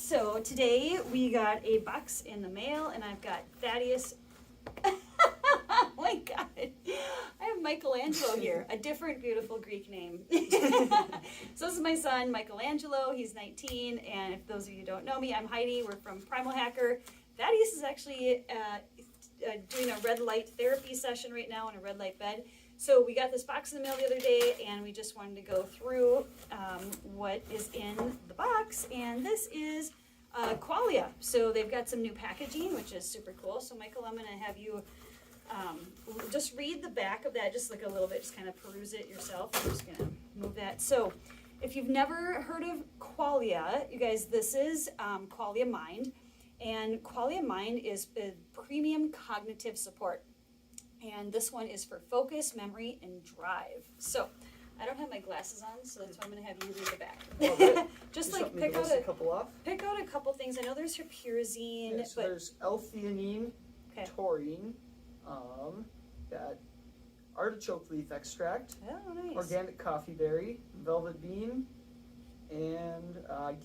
So today we got a box in the mail, and I've got Thaddeus. Oh my God. I have Michelangelo here, a different beautiful Greek name. So this is my son, Michelangelo. He's 19, and if those of you who don't know me, I'm Heidi. We're from Primal Hacker. Thaddeus is actually doing a red light therapy session right now in a red light bed. So we got this box in the mail the other day, and we just wanted to go through what is in the box, and this is Qualia. So they've got some new packaging, which is super cool. So Michael, I'm going to have you just read the back of that, just like a little bit, just kind of peruse it yourself. I'm just going to move that. So if you've never heard of Qualia, you guys, this is Qualia Mind, and Qualia Mind is a premium cognitive support. And this one is for focus, memory, and drive. So I don't have my glasses on, so that's why I'm going to have you read the back. Well, just like pick out a couple things. I know there's pyrazine. Yeah, so there's L-theanine, okay. taurine, got artichoke leaf extract, Oh, nice. organic coffeeberry, velvet bean, and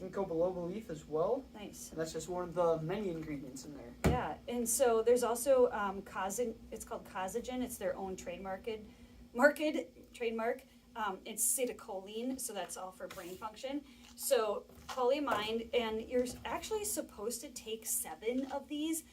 ginkgo biloba leaf as well. Nice. And that's just one of the many ingredients in there. Yeah, and so there's also it's called Cozagen. It's their own trademark. It's citicoline, so that's all for brain function. So Qualia Mind, and you're actually supposed to take 7 of these.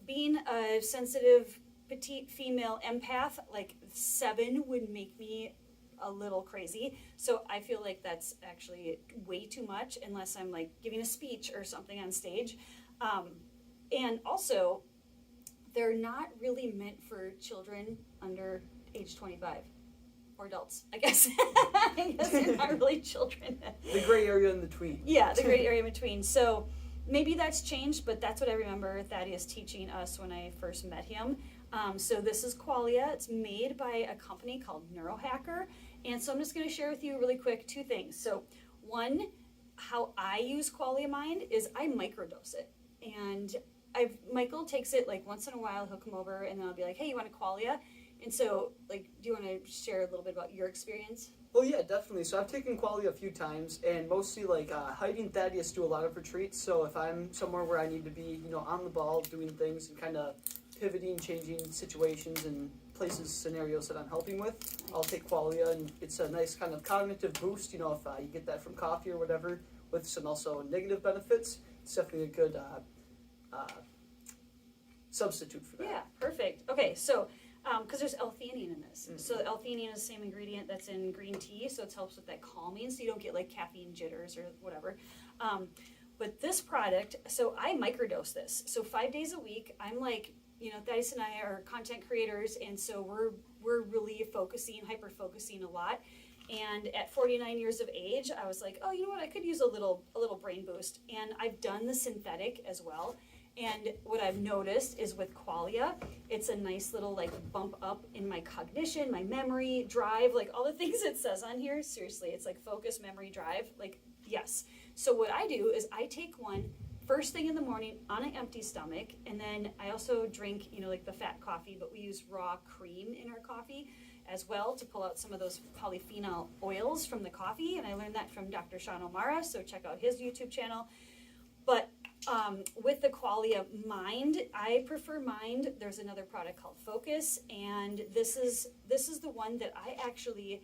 Being a sensitive petite female empath, like 7 would make me a little crazy. So I feel like that's actually way too much unless I'm like giving a speech or something on stage. And also, they're not really meant for children under age 25 or adults, I guess. I guess they're not really children. The gray area in between. Yeah, the gray area in between. So maybe that's changed, but that's what I remember Thaddeus teaching us when I first met him. So this is Qualia. It's made by a company called Neurohacker. And so I'm just going to share with you really quick 2 things. So one, how I use Qualia Mind is I microdose it. And Michael takes it like once in a while. He'll come over and then I'll be like, hey, you want a Qualia? And so, like, do you want to share a little bit about your experience? Well, yeah, definitely. So I've taken Qualia a few times, and mostly like Heidi and Thaddeus do a lot of retreats. So if I'm somewhere where I need to be, on the ball, doing things and kind of pivoting, changing situations and places, scenarios that I'm helping with, I'll take Qualia, and it's a nice kind of cognitive boost. If you get that from coffee or whatever, with some also negative benefits, it's definitely a good substitute for that. Yeah, perfect. Okay, so because there's L-theanine in this. Mm-hmm. So L-theanine is the same ingredient that's in green tea, so it helps with that calming, so you don't get like caffeine jitters or whatever. But this product, so I microdose this. So 5 days a week, I'm like, Thaddeus and I are content creators, and so we're really hyper-focusing a lot. And at 49 years of age, I was like, oh, you know what, I could use a little brain boost. And I've done the synthetic as well. And what I've noticed is with Qualia, it's a nice little like bump up in my cognition, my memory, drive, like all the things it says on here. Seriously, it's like focus, memory, drive, like yes. So what I do is I take one first thing in the morning on an empty stomach, and then I also drink, like the fat coffee, but we use raw cream in our coffee as well to pull out some of those polyphenol oils from the coffee. And I learned that from Dr. Sean O'Mara, so check out his YouTube channel. But with the Qualia Mind, I prefer Mind. There's another product called Focus, and this is the one that I actually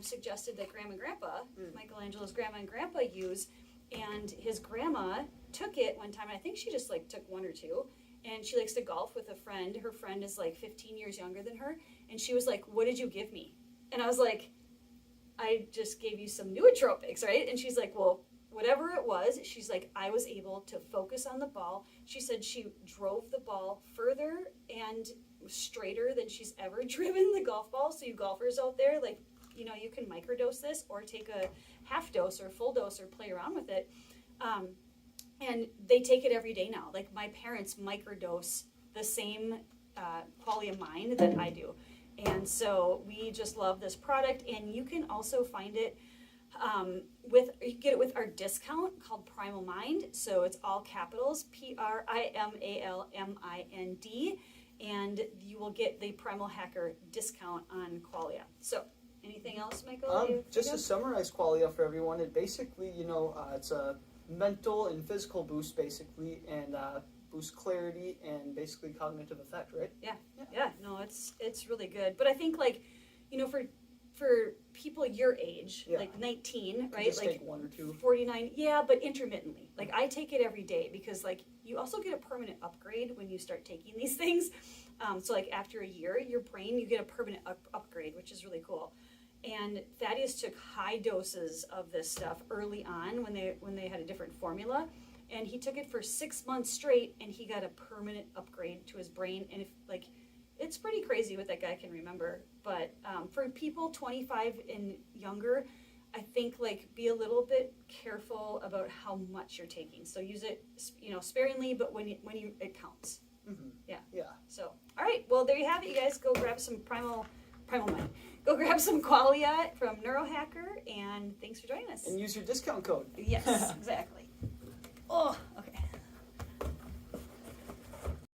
suggested that Grandma and Grandpa, Michelangelo's grandma and grandpa use, and his grandma took it one time, and I think she just like took 1 or 2, and she likes to golf with a friend. Her friend is like 15 years younger than her, and she was like, what did you give me? And I was like, I just gave you some nootropics, right? And she's like, well, whatever it was, she's like, I was able to focus on the ball. She said she drove the ball further and straighter than she's ever driven the golf ball. So you golfers out there, like, you can microdose this or take a half dose or full dose or play around with it. And they take it every day now. Like my parents microdose the same Qualia Mind that I do. And so we just love this product. And you can also find it you get it with our discount called Primal Mind. So it's all capitals, PRIMALMIND, and you will get the Primal Hacker discount on Qualia. So anything else, Michael? Just to summarize Qualia for everyone, it basically, it's a mental and physical boost basically, and boost clarity and basically cognitive effect, right? Yeah, no, it's really good. But I think like, you know, for people your age, like 19, right? Just like take 1 or 2. 49, yeah, but intermittently. Like I take it every day because like you also get a permanent upgrade when you start taking these things. So like after a year, your brain, you get a permanent upgrade, which is really cool. And Thaddeus took high doses of this stuff early on when they had a different formula. And he took it for 6 months straight, and he got a permanent upgrade to his brain. And if like, it's pretty crazy what that guy can remember. But for people 25 and younger, I think like be a little bit careful about how much you're taking. So use it, you know, sparingly, but when it counts. Mm-hmm. Yeah. So all right, well there you have it, you guys. Go grab some Primal Mind. Go grab some Qualia from Neurohacker, and thanks for joining us. And use your discount code. Yes, exactly.